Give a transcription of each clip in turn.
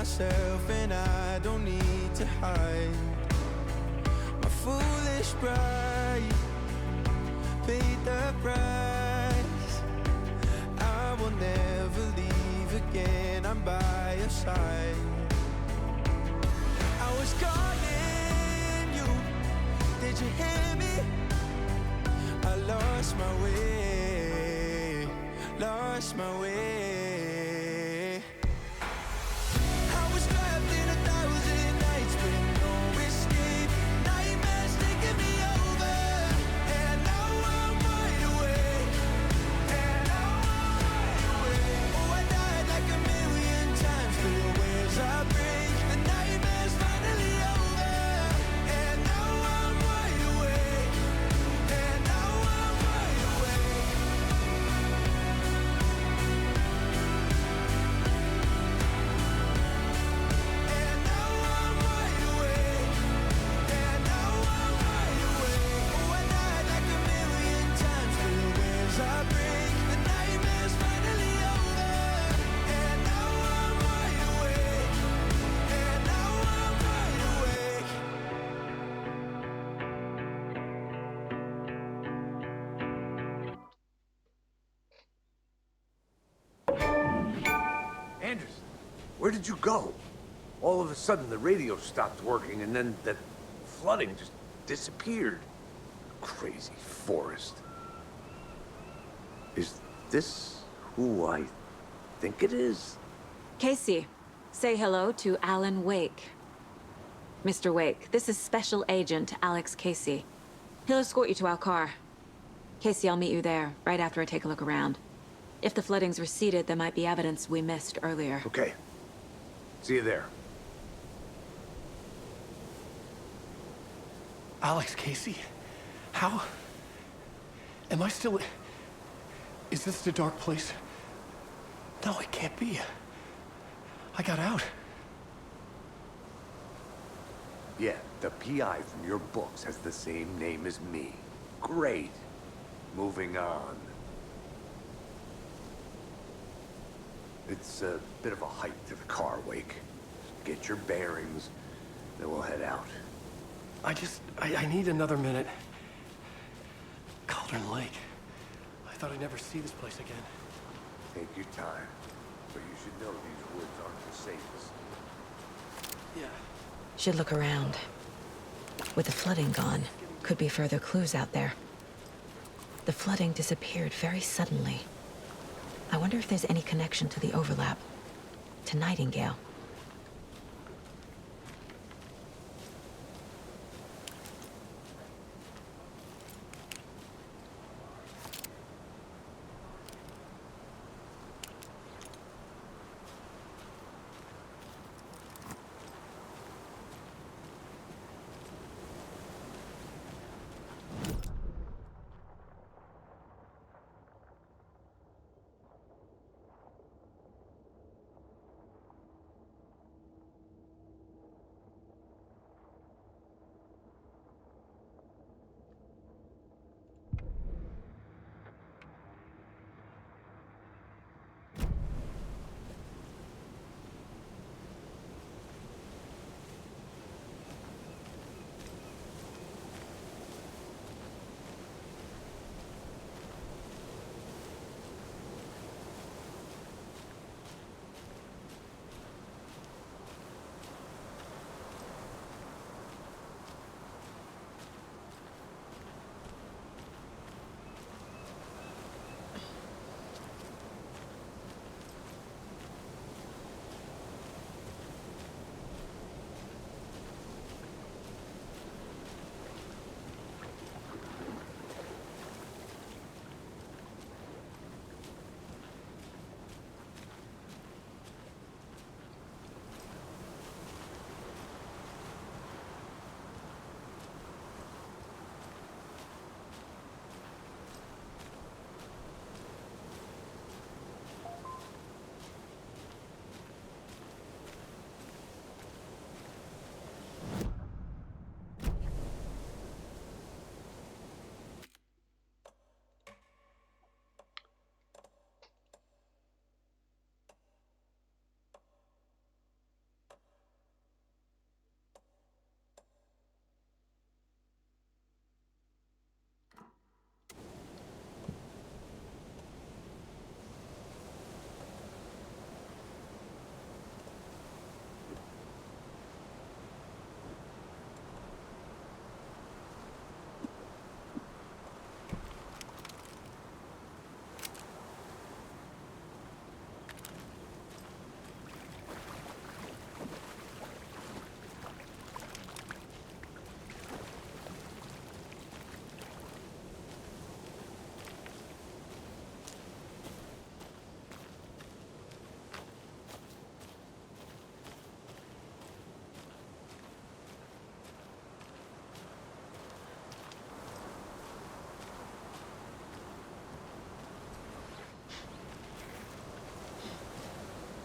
myself and I don't need to hide. My foolish pride paid the price. I will never leave again, I'm by your side. I was calling you, did you hear me? I lost my way, lost my way. I was trapped in 1,000 nights with no escape. Nightmares taking me over, and now I'm wide awake. And now I'm wide awake. Oh, I died like 1,000,000 times for the waves I break. The nightmare's finally over, and now I'm wide awake. And now I'm wide awake. And now I'm wide awake. And now I'm wide awake. Oh, I died like 1,000,000 times for the waves I break. The nightmare's finally over, and now I'm wide awake. And now I'm wide awake. Anderson, where did you go? All of a sudden, the radio stopped working, and then that flooding just disappeared. Crazy forest. Is this who I think it is? Casey, say hello to Alan Wake. Mr. Wake, this is Special Agent Alex Casey. He'll escort you to our car. Casey, I'll meet you there, right after I take a look around. If the flooding's receded, there might be evidence we missed earlier. Okay. See you there. Alex Casey? How? Am I still... Is this the dark place? No, it can't be. I got out. Yeah, the PI from your books has the same name as me. Great. Moving on. It's a bit of a hike to the car, Wake. Get your bearings, then we'll head out. I need another minute. Cauldron Lake. I thought I'd never see this place again. Take your time, but you should know these woods aren't the safest. Yeah. Should look around. With the flooding gone, could be further clues out there. The flooding disappeared very suddenly. I wonder if there's any connection to the overlap. To Nightingale.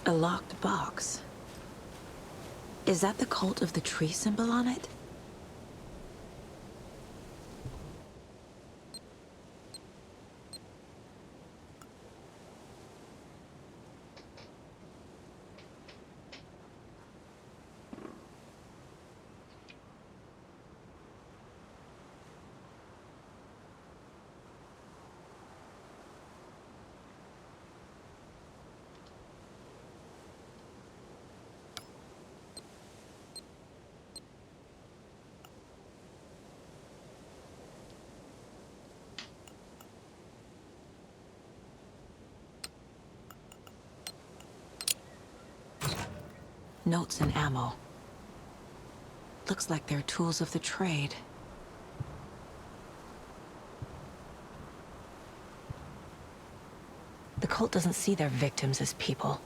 A locked box. Is that the cult of the tree symbol on it? Notes and ammo. Looks like they're tools of the trade. The cult doesn't see their victims as people.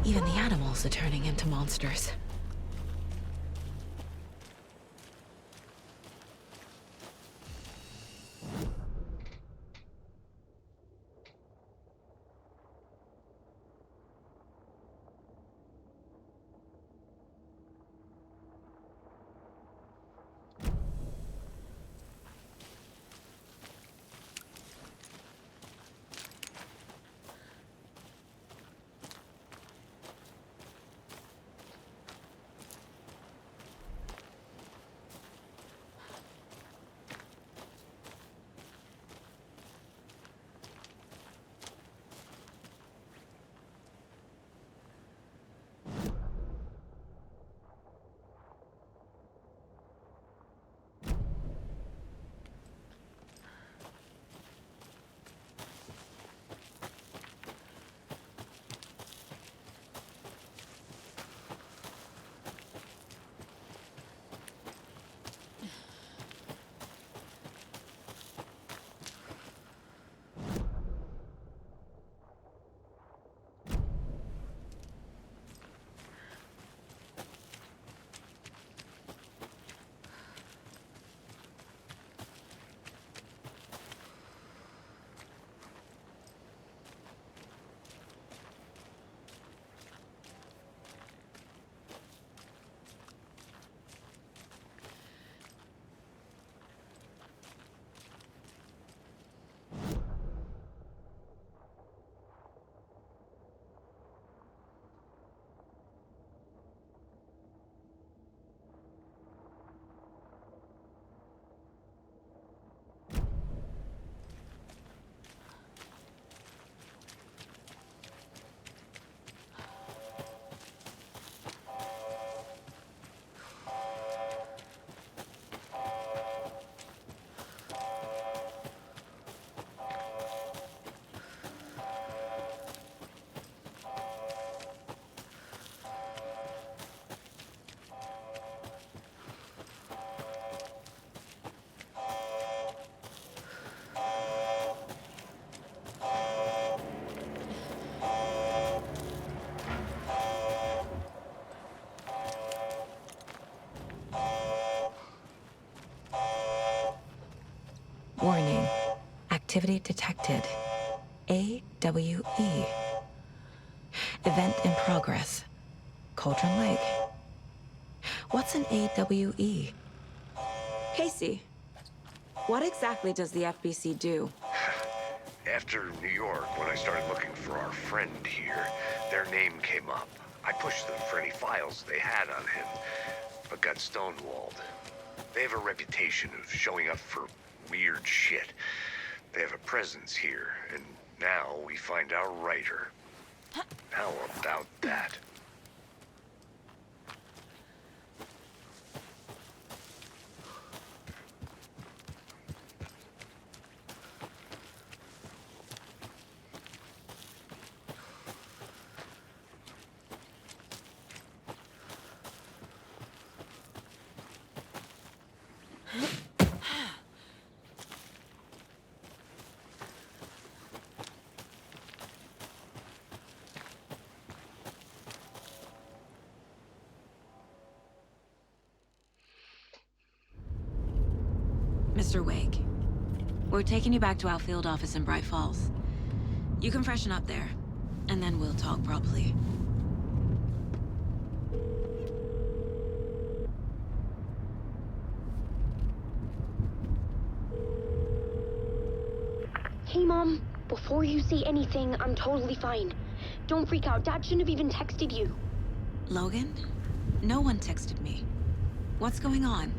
Even the animals are turning into monsters. Activity detected. AWE. Event in progress. Cauldron Lake. What's an AWE? Casey, what exactly does the FBC do? After New York, when I started looking for our friend here, their name came up. I pushed them for any files they had on him, but got stonewalled. They have a reputation of showing up for weird shit. They have a presence here, and now we find our writer. How about that? Mr. Wake, we're taking you back to our field office in Bright Falls. You can freshen up there, and then we'll talk properly. Hey, Mom. Before you say anything, I'm totally fine. Don't freak out. Dad shouldn't have even texted you. Logan? No one texted me. What's going on?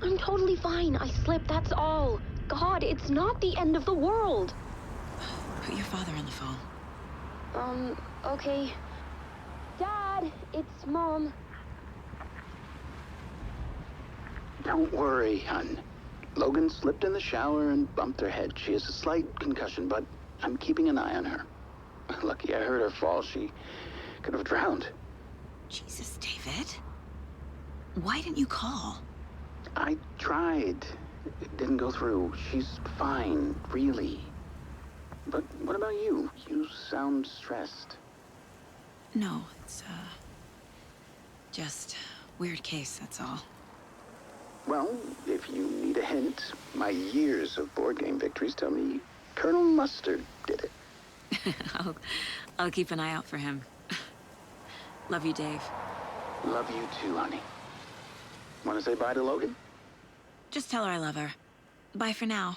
I'm totally fine. I slipped, that's all. God, it's not the end of the world. Put your father on the phone. Okay. Dad, it's Mom. Don't worry, hon. Logan slipped in the shower and bumped her head. She has a slight concussion, but I'm keeping an eye on her. Lucky I heard her fall. She could have drowned. Jesus, David. Why didn't you call? I tried. It didn't go through. She's fine, really. But what about you? You sound stressed. No, it's, just weird case, that's all. Well, if you need a hint, my years of board game victories tell me Colonel Mustard did it. I'll keep an eye out for him. Love you, Dave. Love you too, honey. Want to say bye to Logan? Just tell her I love her. Bye for now.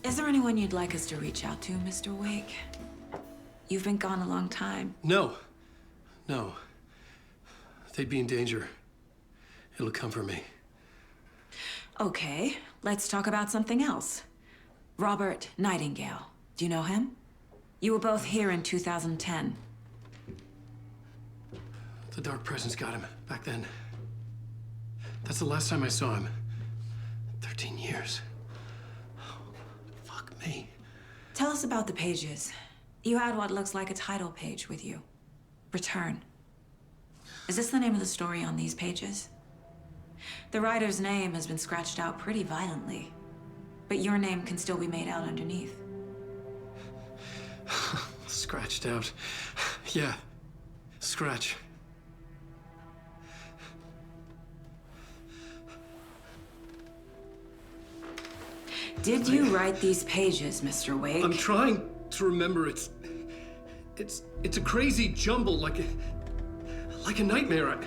Is there anyone you'd like us to reach out to, Mr. Wake? You've been gone a long time. No. They'd be in danger. It'll come for me. Okay, let's talk about something else. Robert Nightingale. Do you know him? You were both here in 2010. The Dark Presence got him back then. That's the last time I saw him. 13 years. Fuck me. Tell us about the pages. You had what looks like a title page with you. Return. Is this the name of the story on these pages? The writer's name has been scratched out pretty violently, but your name can still be made out underneath. Scratched out. Yeah. Scratch. Did you write these pages, Mr. Wake? I'm trying to remember. It's a crazy jumble, like a nightmare.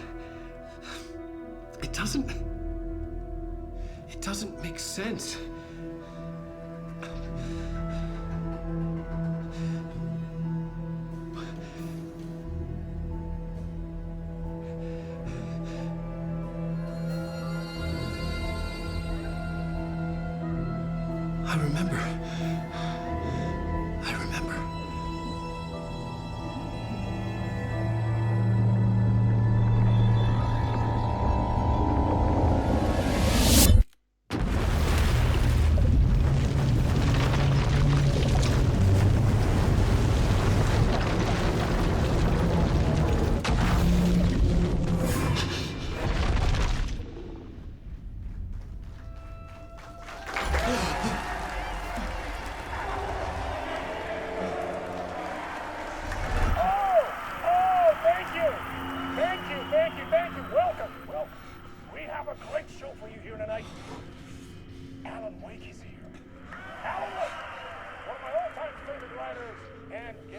It doesn't make sense. I remember.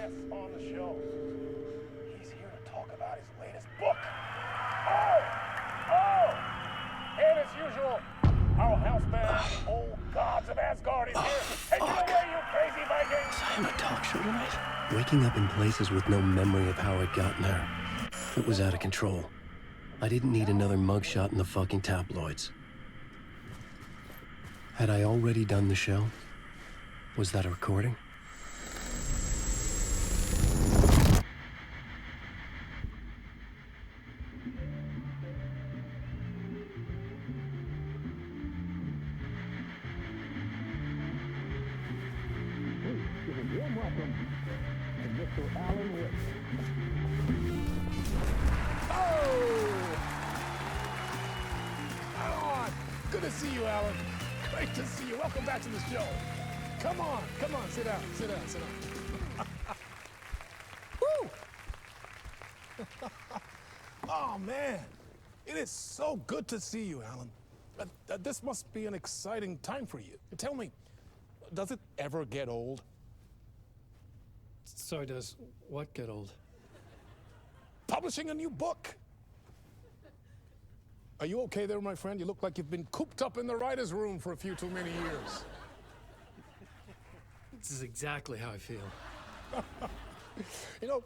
guests on the show. He's here to talk about his latest book. Oh! And as usual, our house band, the old gods of Asgard, is here. Take it away, you crazy Vikings! Was I on a talk show tonight? Waking up in places with no memory of how I'd gotten there. It was out of control. I didn't need another mugshot in the fucking tabloids. Had I already done the show? Was that a recording? Good to see you, Alan. Great to see you. Welcome back to the show. Come on, sit down. Woo! Oh, man. It is so good to see you, Alan. This must be an exciting time for you. Tell me, does it ever get old? Sorry, does what get old? Publishing a new book. Are you okay there, my friend? You look like you've been cooped up in the writer's room for a few too many years. This is exactly how I feel. You know,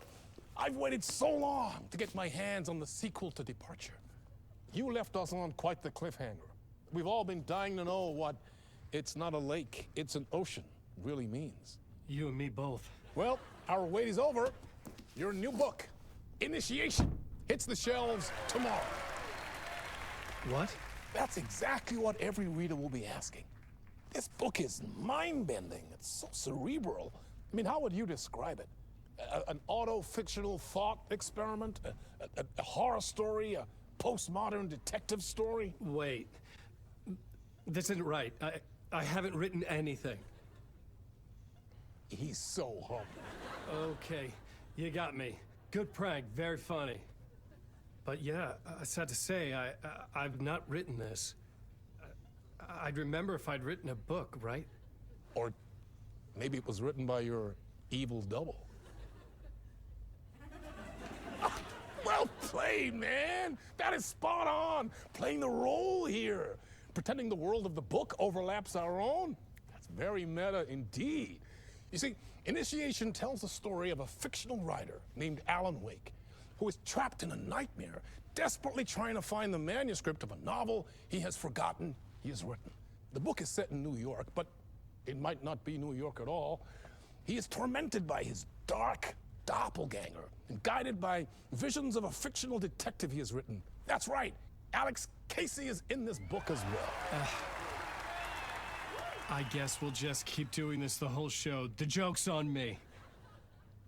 I've waited so long to get my hands on the sequel to Departure. You left us on quite the cliffhanger. We've all been dying to know what "it's not a lake, it's an ocean" really means. You and me both. Well, our wait is over. Your new book, Initiation, hits the shelves tomorrow. What? That's exactly what every reader will be asking. This book is mind-bending. It's so cerebral. I mean, how would you describe it? An auto-fictional thought experiment? A horror story? A postmodern detective story? Wait. This isn't right. I haven't written anything. He's so humble. Okay, you got me. Good prank, very funny. But yeah, sad to say, I've not written this. I'd remember if I'd written a book, right? Or maybe it was written by your evil double. Well played, man! That is spot on! Playing the role here. Pretending the world of the book overlaps our own. That's very meta indeed. You see, Initiation tells the story of a fictional writer named Alan Wake, who is trapped in a nightmare, desperately trying to find the manuscript of a novel he has forgotten he has written. The book is set in New York, but it might not be New York at all. He is tormented by his dark doppelganger and guided by visions of a fictional detective he has written. That's right, Alex Casey is in this book as well. I guess we'll just keep doing this the whole show. The joke's on me.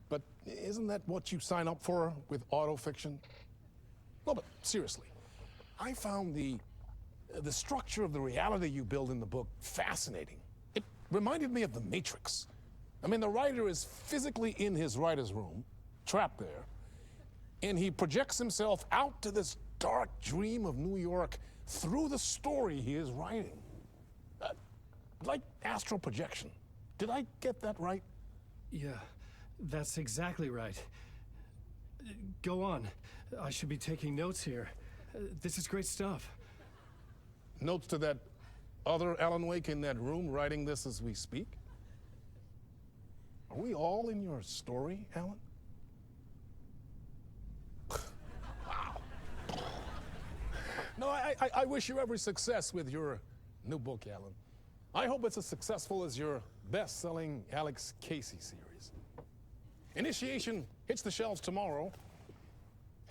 But isn't that what you sign up for with autofiction? No, but seriously, I found the structure of the reality you build in the book fascinating. It reminded me of The Matrix. I mean, the writer is physically in his writer's room, trapped there, and he projects himself out to this dark dream of New York through the story he is writing. Like astral projection. Did I get that right? Yeah, that's exactly right. Go on. I should be taking notes here. This is great stuff. Notes to that other Alan Wake in that room writing this as we speak? Are we all in your story, Alan? Wow. No, I wish you every success with your new book, Alan. I hope it's as successful as your best-selling Alex Casey series. Initiation hits the shelves tomorrow.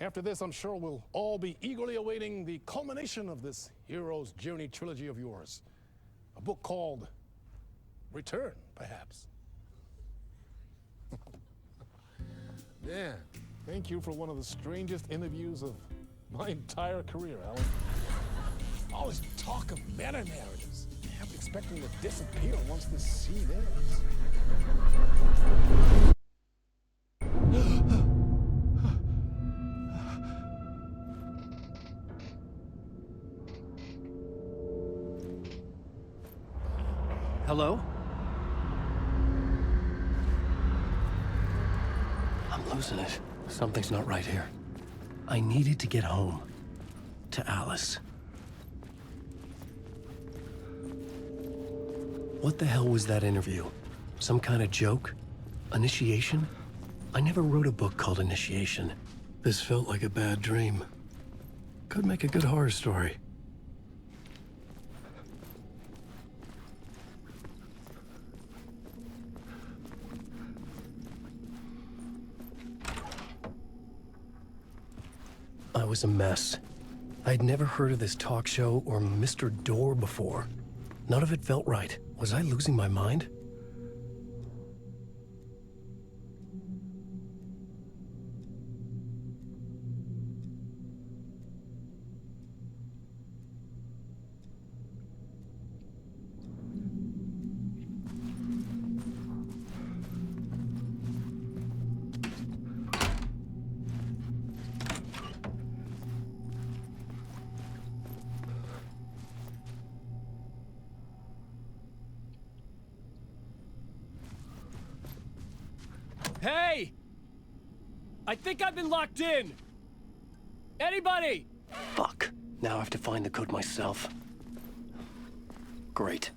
After this, I'm sure we'll all be eagerly awaiting the culmination of this hero's journey trilogy of yours. A book called Return, perhaps. Yeah, thank you for one of the strangest interviews of my entire career, Alan. All this talk of meta-narratives. I'm expecting to disappear once this scene ends. Hello? losing it. Something's not right here. I needed to get home. To Alice. What the hell was that interview? Some kind of joke? Initiation? I never wrote a book called Initiation. This felt like a bad dream. Could make a good horror story. I was a mess. I'd never heard of this talk show or Mr. Door before. None of it felt right. Was I losing my mind? Hey! I think I've been locked in! Anybody? Fuck. Now I have to find the code myself. Great.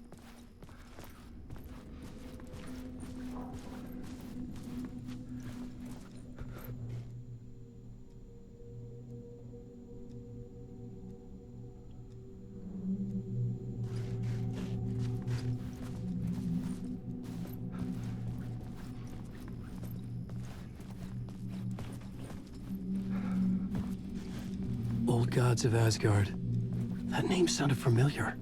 Old Gods of Asgard. That name sounded familiar.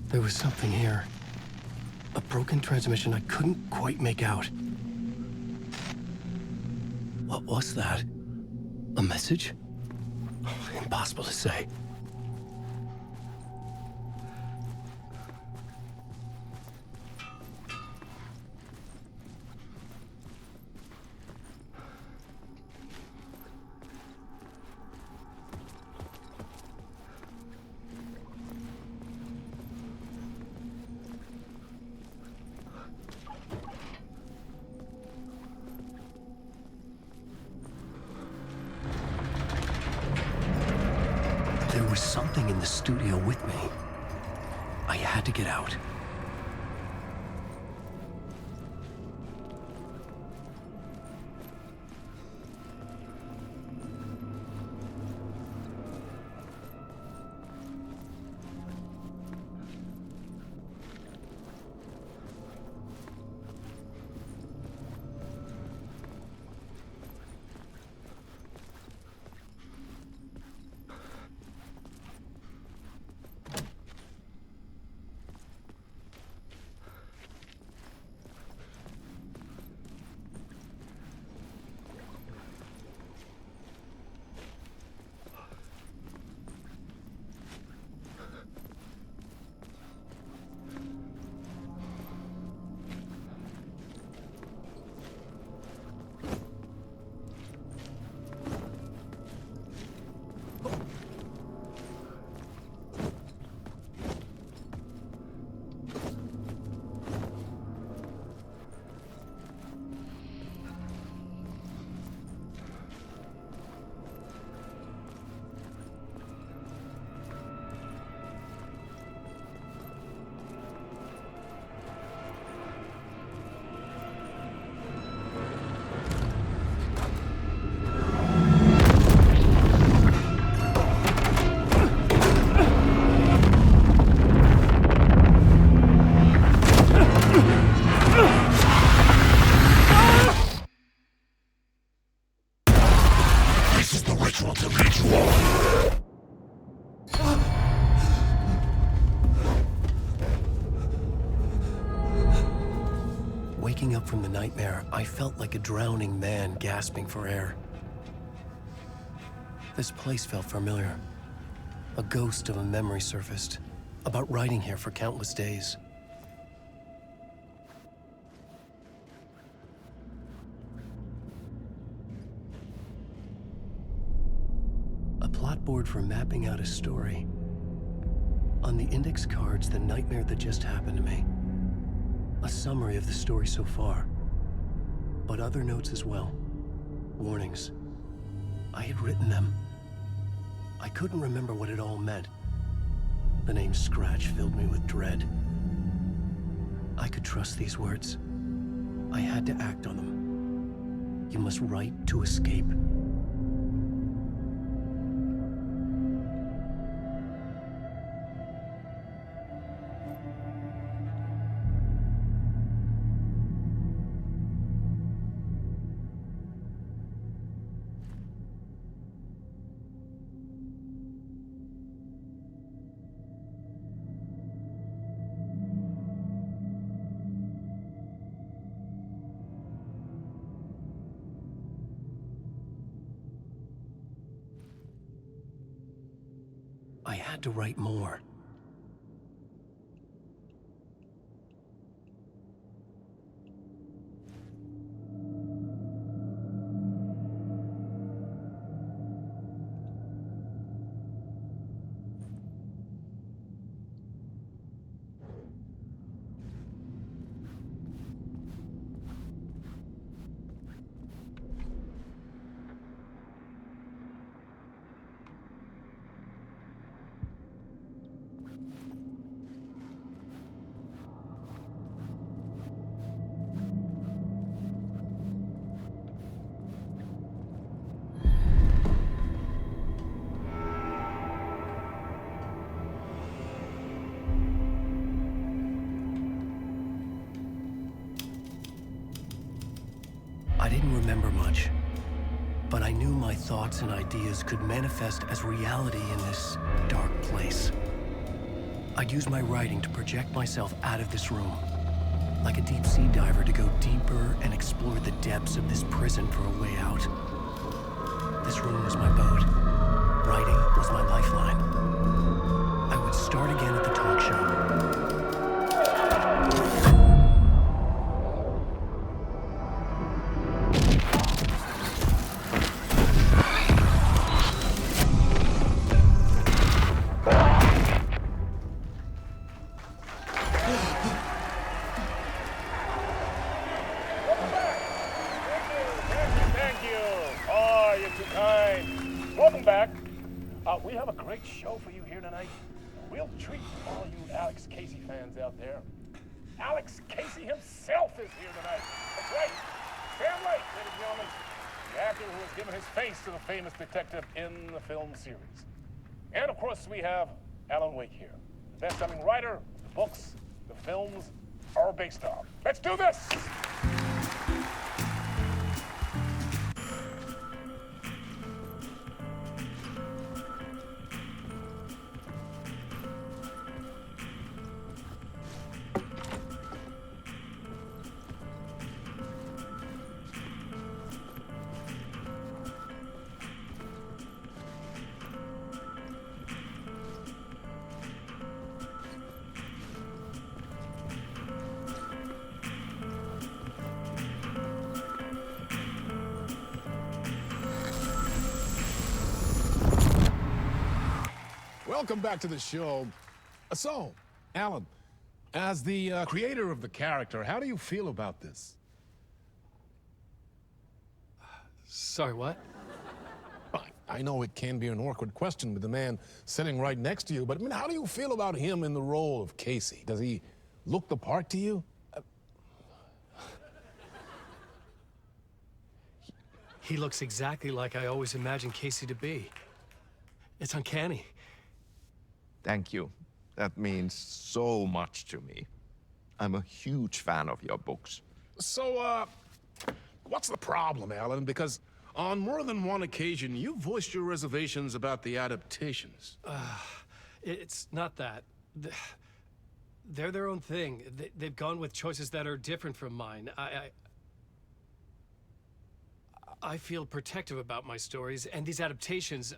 There was something here. A broken transmission I couldn't quite make out. What was that? A message? Impossible to say. There was something in the studio with me. I had to get out. Waking up from the nightmare, I felt like a drowning man gasping for air. This place felt familiar. A ghost of a memory surfaced, about riding here for countless days. A plot board for mapping out a story. On the index cards, the nightmare that just happened to me. A summary of the story so far. But other notes as well. Warnings. I had written them. I couldn't remember what it all meant. The name Scratch filled me with dread. I could trust these words. I had to act on them. You must write to escape. I had to write more. I didn't remember much, but I knew my thoughts and ideas could manifest as reality in this dark place. I'd use my writing to project myself out of this room, like a deep sea diver to go deeper and explore the depths of this prison for a way out. This room was my boat. Writing was my lifeline. I would start again at the talk show. Welcome back. We have a great show for you here tonight. We'll treat all you Alex Casey fans out there. Alex Casey himself is here tonight. That's right. Sam Lake, ladies and gentlemen, the actor who has given his face to the famous detective in the film series. And of course, we have Alan Wake here, the best-selling writer, the books, the films are based on. Let's do this! Welcome back to the show. So, Alan, as the creator of the character, how do you feel about this? Sorry, what? I know it can be an awkward question with the man sitting right next to you, but I mean, how do you feel about him in the role of Casey? Does he look the part to you? He looks exactly like I always imagined Casey to be. It's uncanny. Thank you. That means so much to me. I'm a huge fan of your books. So, what's the problem, Alan? Because on more than one occasion, you voiced your reservations about the adaptations. It's not that. they're their own thing. They've gone with choices that are different from mine. I feel protective about my stories, and these adaptations...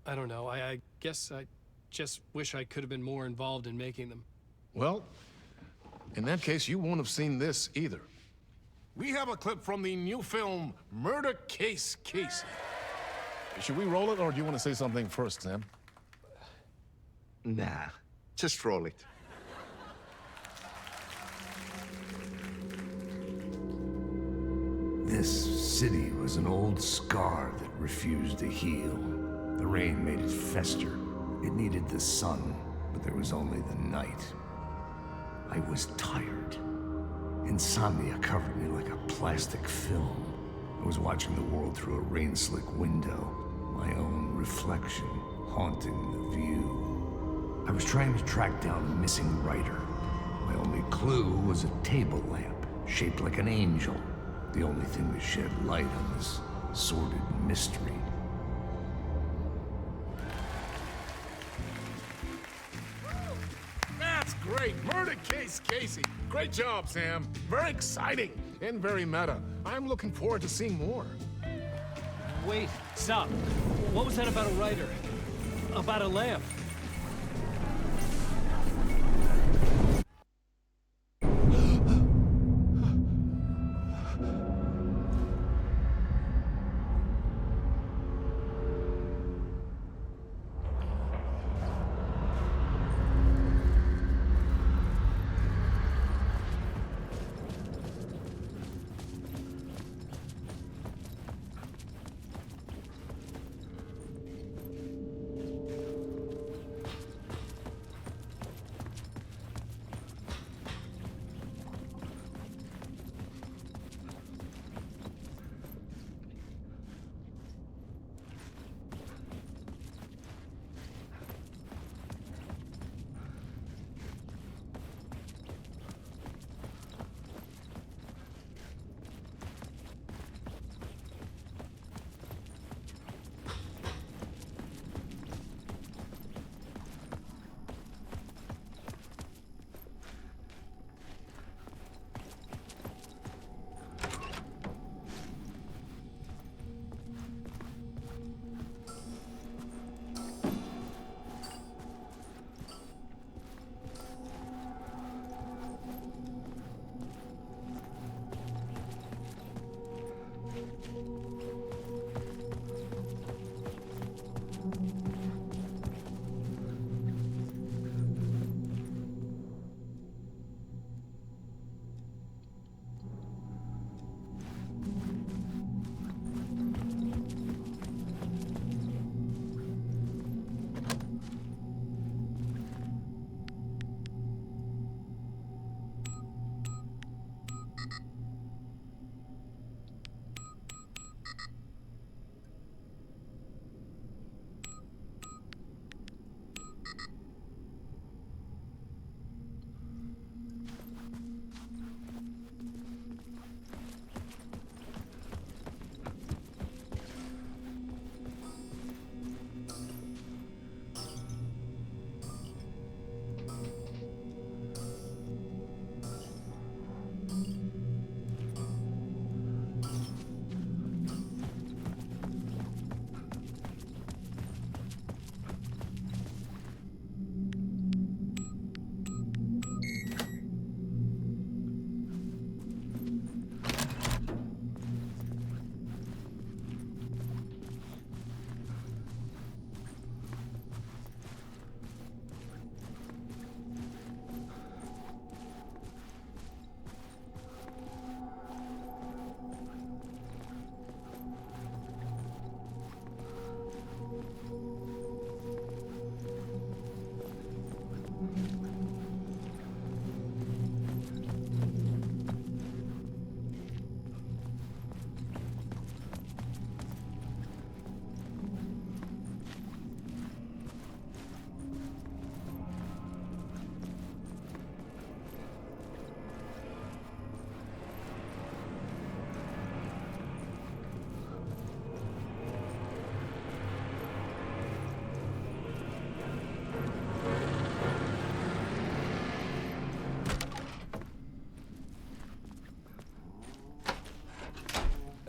I don't know. I guess I just wish I could have been more involved in making them. Well, in that case, you won't have seen this either. We have a clip from the new film, Murder Case Casey. Should we roll it, or do you want to say something first, Sam? Nah, just roll it. This city was an old scar that refused to heal. The rain made it fester. It needed the sun, but there was only the night. I was tired. Insomnia covered me like a plastic film. I was watching the world through a rain-slick window, my own reflection haunting the view. I was trying to track down a missing writer. My only clue was a table lamp, shaped like an angel. The only thing that shed light on this sordid mystery. That's great! Murder Case Casey! Great job, Sam. Very exciting and very meta. I'm looking forward to seeing more. Wait, stop. What was that about a writer? About a lamp?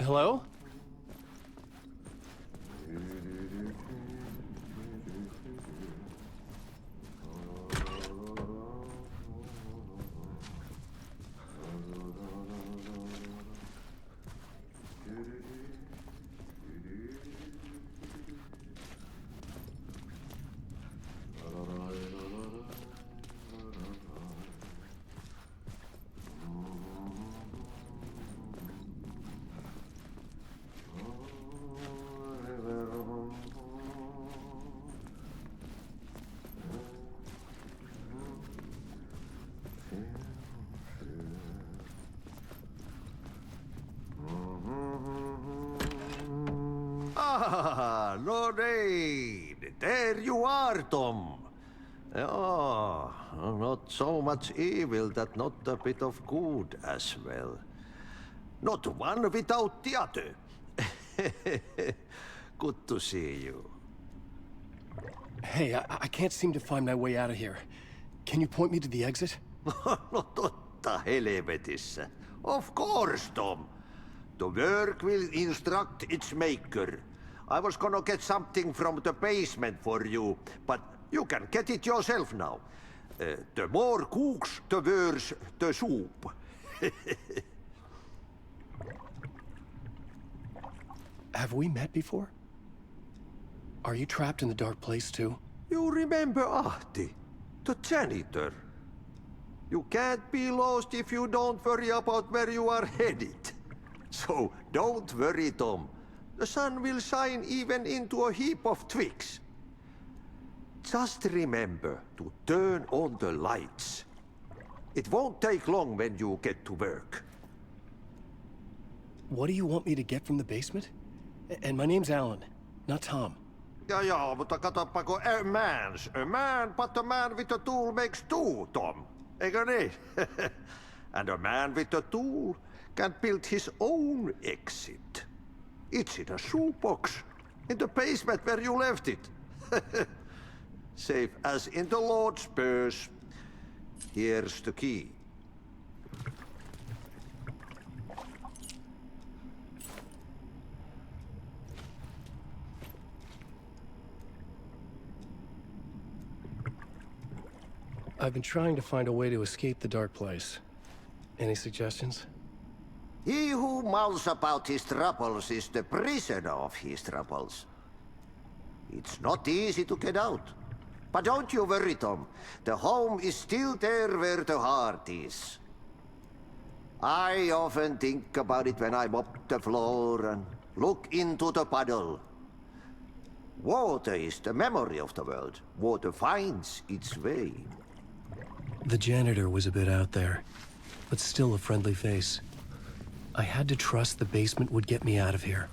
Hello? Ah, Lorraine! There you are, Tom. Oh, not so much evil that not a bit of good as well. Not one without the other. Good to see you. Hey, I can't seem to find my way out of here. Can you point me to the exit? No totta helvetissä. Of course, Tom. The work will instruct its maker. I was gonna get something from the basement for you, but you can get it yourself now. The more cooks, the worse the soup. Have we met before? Are you trapped in the dark place too? You remember Ahti, the janitor. You can't be lost if you don't worry about where you are headed. So don't worry, Tom. The sun will shine even into a heap of twigs. Just remember to turn on the lights. It won't take long when you get to work. What do you want me to get from the basement? And my name's Alan, not Tom. Ja, mutta katsoppa, a man, but a man with a tool makes two, Tom. Eikö niin? And a man with a tool can build his own exit. It's in a shoebox, in the basement where you left it. Safe as in the Lord's purse. Here's the key. I've been trying to find a way to escape the dark place. Any suggestions? He who mouths about his troubles is the prisoner of his troubles. It's not easy to get out. But don't you worry, Tom. The home is still there where the heart is. I often think about it when I mop the floor and look into the puddle. Water is the memory of the world. Water finds its way. The janitor was a bit out there, but still a friendly face. I had to trust the basement would get me out of here.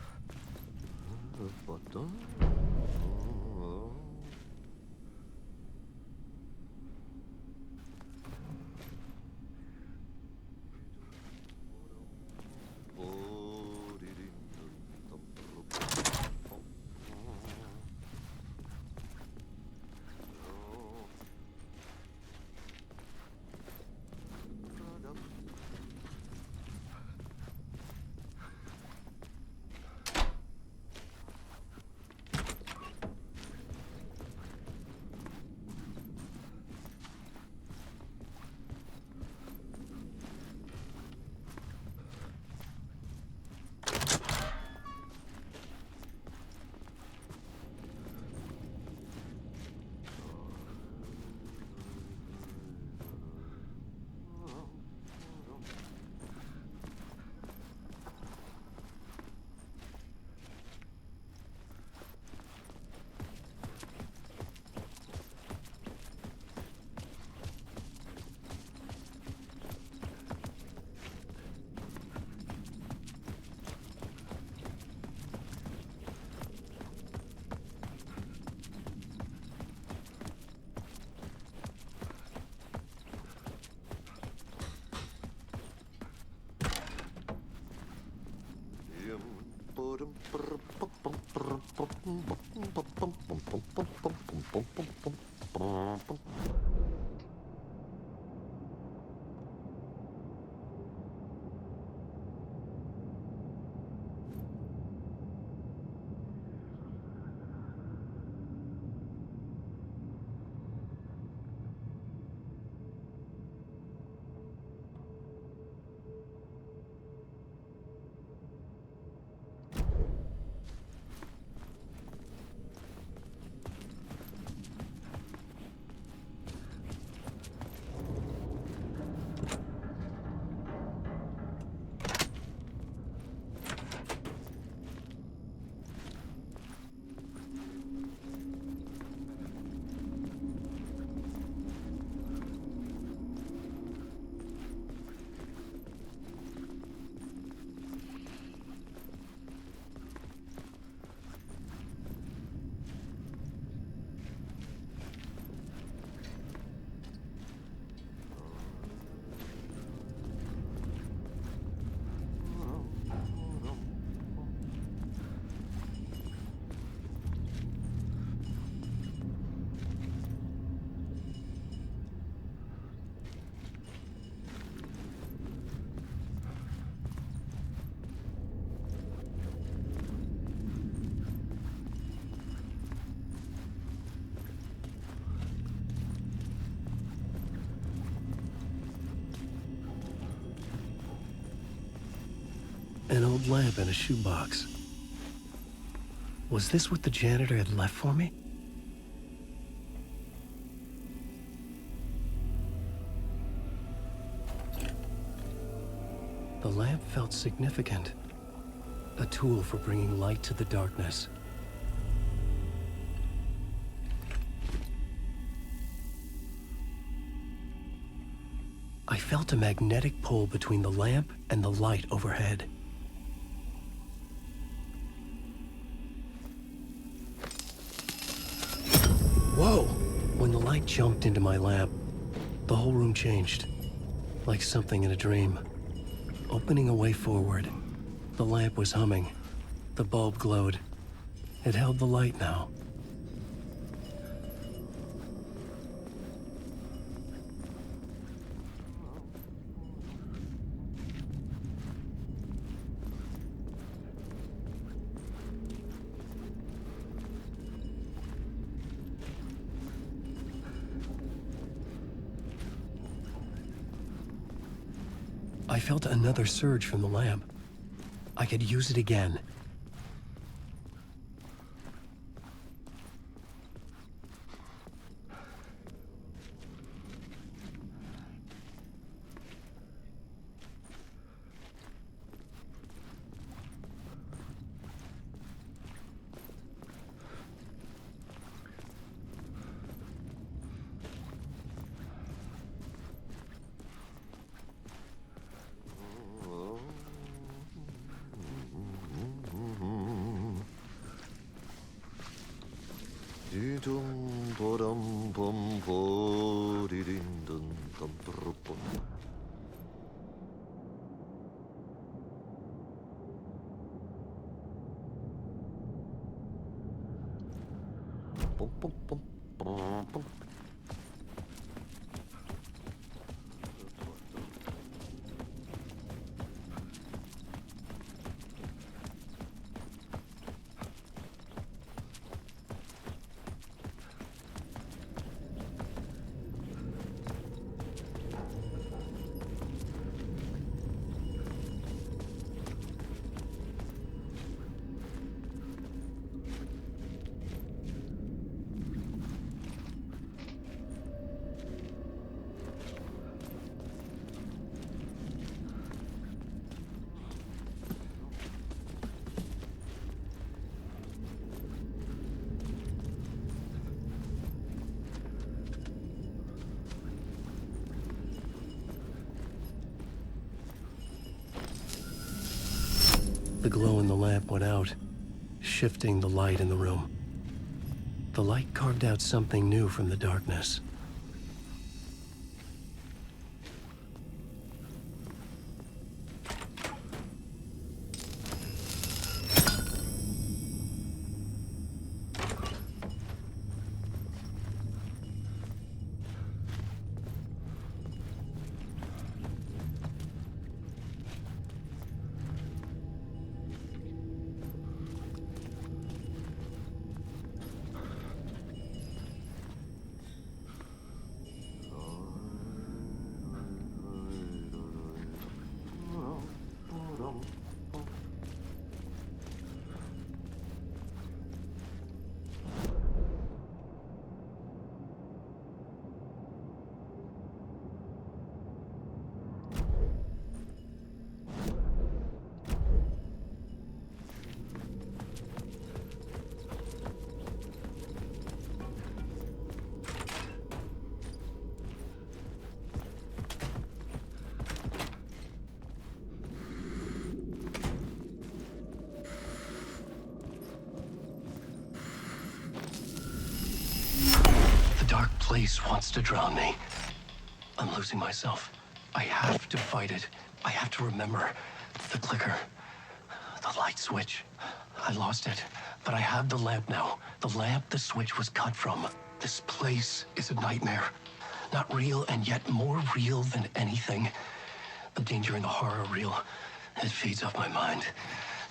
An old lamp in a shoebox. Was this what the janitor had left for me? The lamp felt significant. A tool for bringing light to the darkness. I felt a magnetic pull between the lamp and the light overhead. Whoa! When the light jumped into my lamp, the whole room changed. Like something in a dream. Opening a way forward. The lamp was humming. The bulb glowed. It held the light now. I felt another surge from the lamp. I could use it again. The glow in the lamp went out, shifting the light in the room. The light carved out something new from the darkness. Place wants to drown me. I'm losing myself. I have to fight it. I have to remember. The clicker. The light switch. I lost it. But I have the lamp now. The lamp the switch was cut from. This place is a nightmare. Not real, and yet more real than anything. The danger and the horror are real. It feeds off my mind.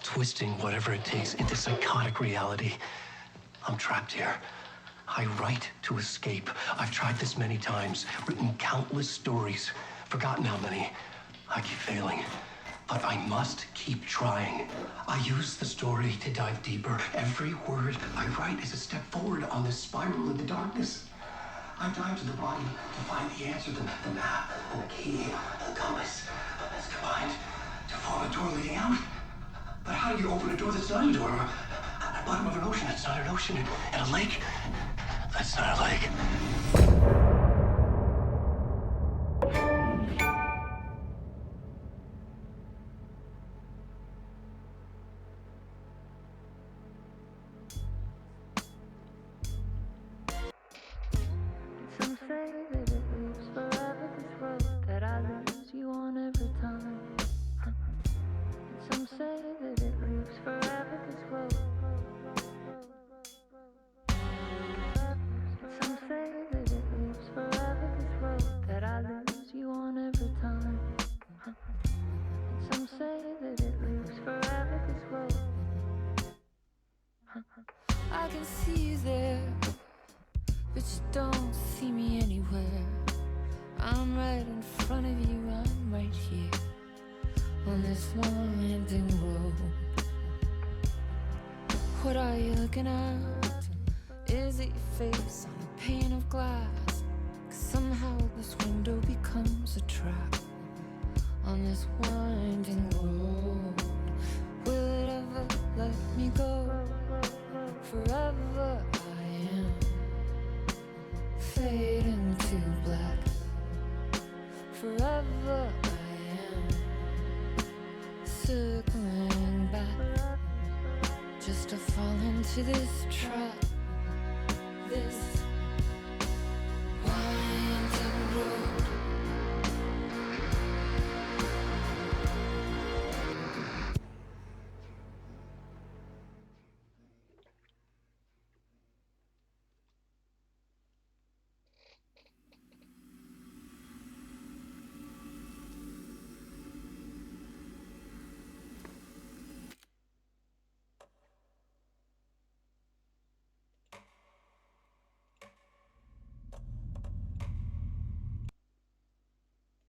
Twisting whatever it takes into psychotic reality. I'm trapped here. I write to escape. I've tried this many times, written countless stories, forgotten how many. I keep failing. but I must keep trying. I use the story to dive deeper. Every word I write is a step forward on this spiral in the darkness. I dive to the bottom to find the answer, the map, and the key, and the compass. It's combined to form a door leading out. But how do you open a door that's not a door? At the bottom of an ocean that's not an ocean, and a lake that's not a lake. Some say that it lives forever, this road that I lose you on every time. Some say that it lives forever, this road. Some say that it lives forever, this road that I lose you on every time. Some say that it lives forever, this road. I can see you there, but you don't see me anywhere. I'm right in front of you, I'm right here on this winding road. What are you looking at? Is it your face on a pane of glass? 'Cause somehow this window becomes a trap on this winding road. Will it ever let me go? Forever I am fading to black. Forever I am circling back, just to fall into this trap. This